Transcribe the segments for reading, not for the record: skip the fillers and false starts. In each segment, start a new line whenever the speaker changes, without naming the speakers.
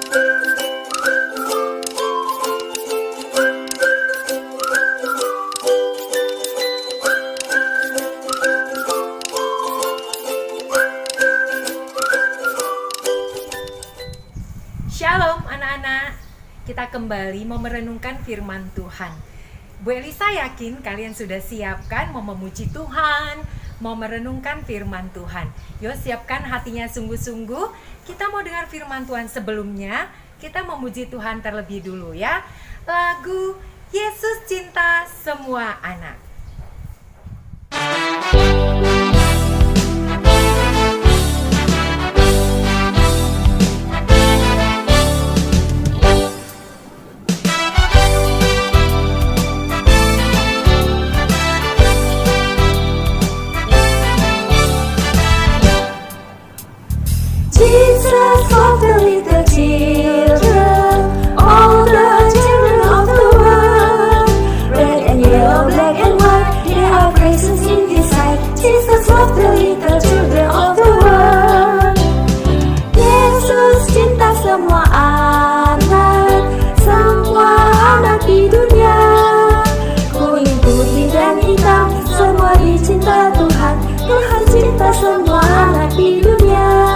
Shalom anak-anak, kita kembali mau merenungkan firman Tuhan. Bu Elisa yakin kalian sudah siapkan mau memuji Tuhan, mau merenungkan firman Tuhan. Yuk siapkan hatinya sungguh-sungguh, kita mau dengar firman Tuhan. Sebelumnya kita memuji Tuhan terlebih dulu ya. Lagu Yesus Cinta Semua Anak.
Jesus loved the little children, all the children of the world. Red and yellow, black and white, they are precious in His sight. Jesus loved the little children of the world. Yesus cinta semua anak di dunia. Kuning, putih dan hitam, semua dicinta Tuhan. Tuhan cinta semua anak di dunia.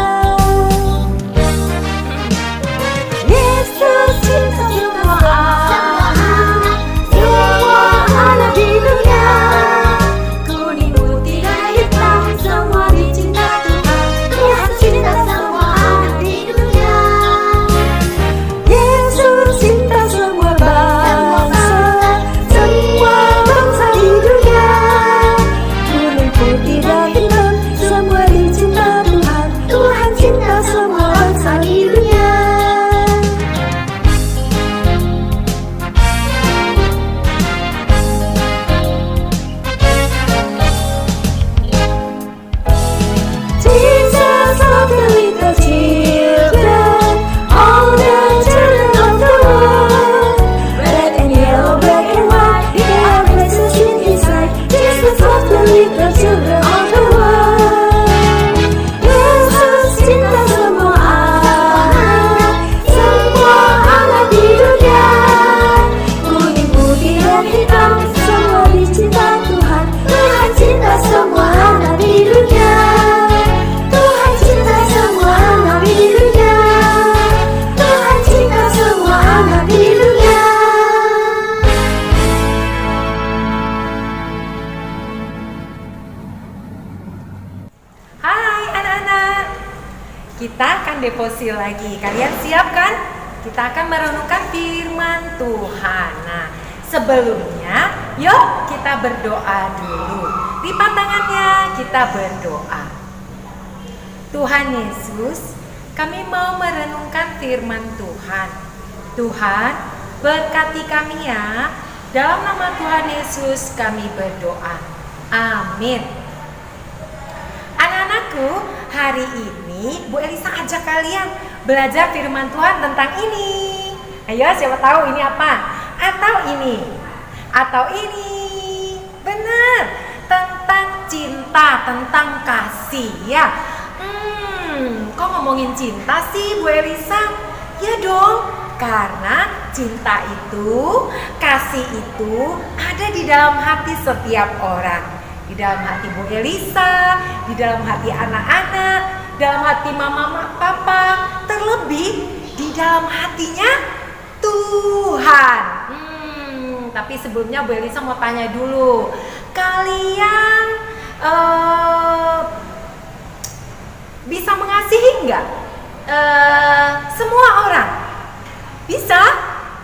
Kita akan devosi lagi. Kalian siap kan? Kita akan merenungkan firman Tuhan. Nah, sebelumnya yuk kita berdoa dulu. Lipat tangannya, kita berdoa. Tuhan Yesus, kami mau merenungkan firman Tuhan. Tuhan, berkati kami ya. Dalam nama Tuhan Yesus kami berdoa. Amin. Anak-anakku, hari ini Bu Elisa ajak kalian belajar firman Tuhan tentang ini. Ayo, siapa tahu ini apa? Atau ini? Atau ini? Benar, tentang cinta, tentang kasih ya. Kok ngomongin cinta sih Bu Elisa? Ya dong, karena cinta itu, kasih itu ada di dalam hati setiap orang. Di dalam hati Bu Elisa, di dalam hati anak-anak, dalam hati mama, papa, terlebih di dalam hatinya Tuhan. Tapi sebelumnya Bu Elisa mau tanya dulu, kalian bisa mengasihi nggak? Semua orang bisa?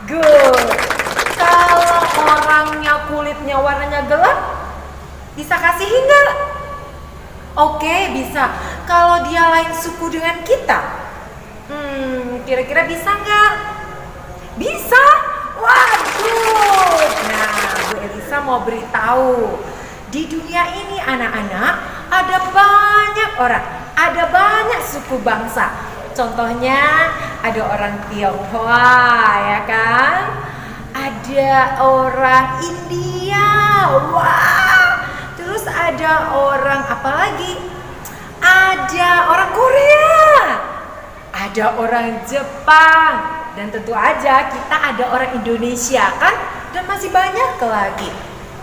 Good. Kalau orangnya kulitnya warnanya gelap, bisa kasihin nggak? Oke, bisa. Kalau dia lain suku dengan kita, kira-kira bisa nggak? Bisa. Waduh. Nah, Bu Elisa mau beritahu, di dunia ini anak-anak ada banyak orang, ada banyak suku bangsa. Contohnya ada orang Tionghoa, ya kan? Ada orang India. Wah. Terus ada orang apa lagi? Ada orang Korea. ada orang Jepang, dan tentu aja kita ada orang Indonesia kan, dan masih banyak lagi.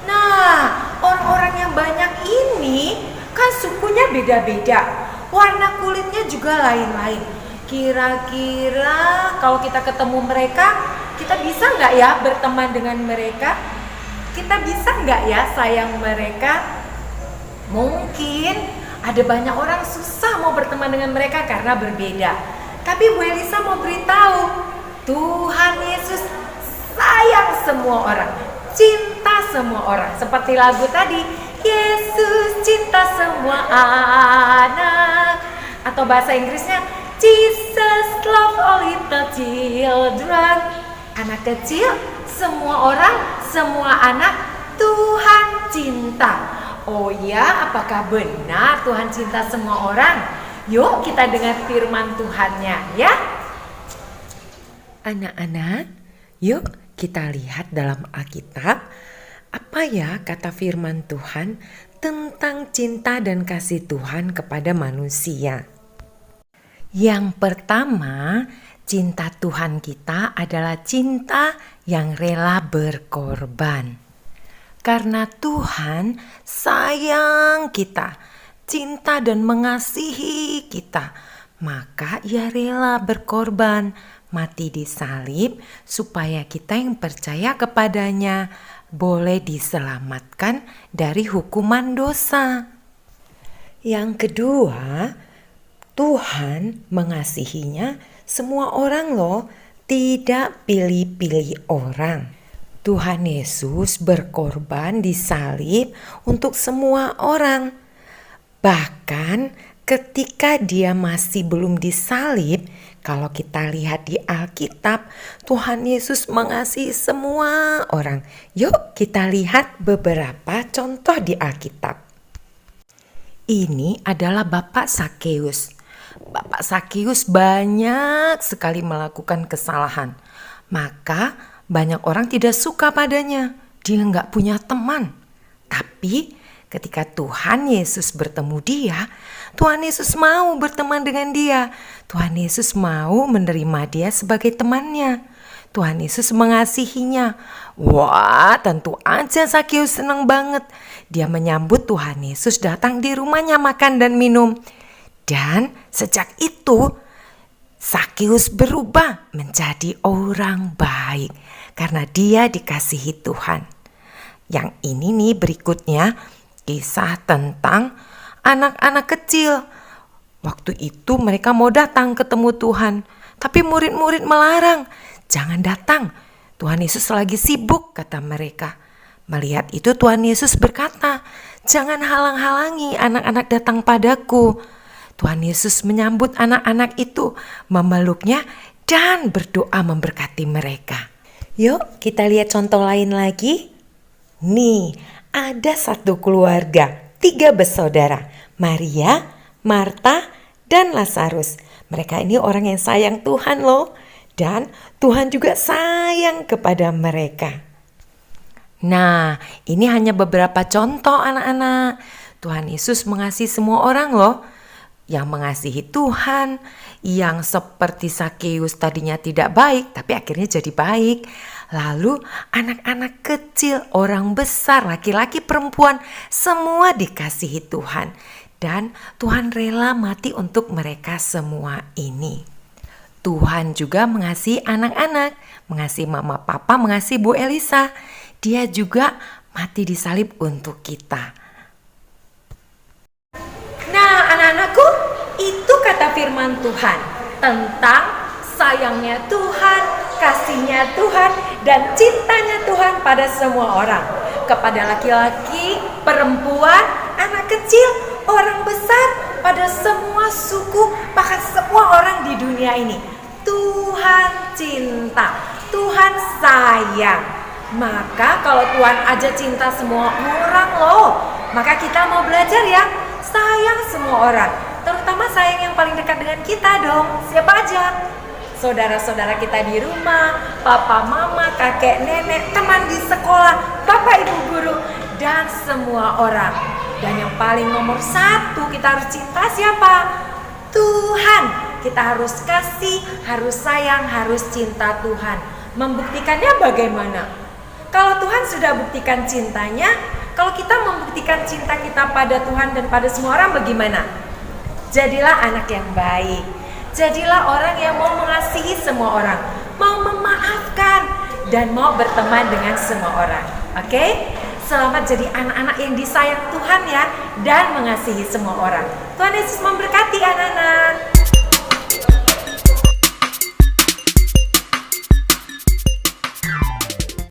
Nah, orang-orang yang banyak ini kan sukunya beda-beda, warna kulitnya juga lain-lain. Kira-kira kalau kita ketemu mereka, kita bisa nggak ya berteman dengan mereka? Kita bisa nggak ya sayang mereka? Mungkin ada banyak orang susah mau berteman dengan mereka karena berbeda. Tapi Bu Elisa mau beritahu, Tuhan Yesus sayang semua orang, cinta semua orang. Seperti lagu tadi, Yesus cinta semua anak. Atau bahasa Inggrisnya, Jesus love all little children. Anak kecil, semua orang, semua anak, Tuhan cinta. Oh ya, apakah benar Tuhan cinta semua orang? Yuk kita dengar firman Tuhannya ya.
Anak-anak, yuk kita lihat dalam Alkitab apa ya kata firman Tuhan tentang cinta dan kasih Tuhan kepada manusia. Yang pertama, cinta Tuhan kita adalah cinta yang rela berkorban. Karena Tuhan sayang kita, cinta dan mengasihi kita, maka Ia rela berkorban, mati di salib supaya kita yang percaya kepadanya boleh diselamatkan dari hukuman dosa. Yang kedua, Tuhan mengasihinya semua orang loh, tidak pilih-pilih orang. Tuhan Yesus berkorban di salib untuk semua orang. Bahkan ketika dia masih belum disalib, kalau kita lihat di Alkitab, Tuhan Yesus mengasihi semua orang. Yuk kita lihat beberapa contoh di Alkitab. Ini adalah Bapak Sakeus. Bapak Sakeus banyak sekali melakukan kesalahan. Maka banyak orang tidak suka padanya. Dia nggak punya teman. Tapi ketika Tuhan Yesus bertemu dia, Tuhan Yesus mau berteman dengan dia. Tuhan Yesus mau menerima dia sebagai temannya. Tuhan Yesus mengasihinya. Wah, tentu aja Sakeus senang banget. Dia menyambut Tuhan Yesus datang di rumahnya makan dan minum. Dan sejak itu Sakeus berubah menjadi orang baik karena dia dikasihi Tuhan. Yang ini nih berikutnya kisah tentang anak-anak kecil. Waktu itu mereka mau datang ketemu Tuhan, tapi murid-murid melarang. Jangan datang, Tuhan Yesus lagi sibuk, kata mereka. Melihat itu Tuhan Yesus berkata, jangan halang-halangi anak-anak datang padaku. Tuhan Yesus menyambut anak-anak itu, memeluknya dan berdoa memberkati mereka. Yuk kita lihat contoh lain lagi. Nih, ada satu keluarga, 3 bersaudara, Maria, Marta, dan Lazarus. Mereka ini orang yang sayang Tuhan loh. Dan Tuhan juga sayang kepada mereka. Nah, ini hanya beberapa contoh anak-anak. Tuhan Yesus mengasihi semua orang loh. Yang mengasihi Tuhan, yang seperti Sakeus tadinya tidak baik, tapi akhirnya jadi baik. Lalu anak-anak kecil, orang besar, laki-laki, perempuan, semua dikasihi Tuhan. Dan Tuhan rela mati untuk mereka semua ini. Tuhan juga mengasihi anak-anak, mengasihi mama papa, mengasihi Bu Elisa. Dia juga mati disalib untuk kita.
Nah anak-anakku, itu kata firman Tuhan tentang sayangnya Tuhan, kasihnya Tuhan, dan cintanya Tuhan pada semua orang. Kepada laki-laki, perempuan, anak kecil, orang besar, pada semua suku, bahkan semua orang di dunia ini. Tuhan cinta, Tuhan sayang. Maka kalau Tuhan aja cinta semua orang loh, maka kita mau belajar ya, sayang semua orang. Terutama sayang yang paling dekat dengan kita dong. Siapa aja? Saudara-saudara kita di rumah, papa, mama, kakek, nenek, teman di sekolah, bapak, ibu guru, dan semua orang. Dan yang paling nomor 1 kita harus cinta siapa? Tuhan. kita harus kasih, harus sayang, harus cinta Tuhan. Membuktikannya bagaimana? Kalau Tuhan sudah buktikan cintanya, kalau kita membuktikan cinta kita pada Tuhan dan pada semua orang bagaimana? Jadilah anak yang baik. Jadilah orang yang mau mengasihi semua orang, mau memaafkan, dan mau berteman dengan semua orang. Oke? Selamat jadi anak-anak yang disayang Tuhan ya, dan mengasihi semua orang. Tuhan Yesus memberkati anak-anak.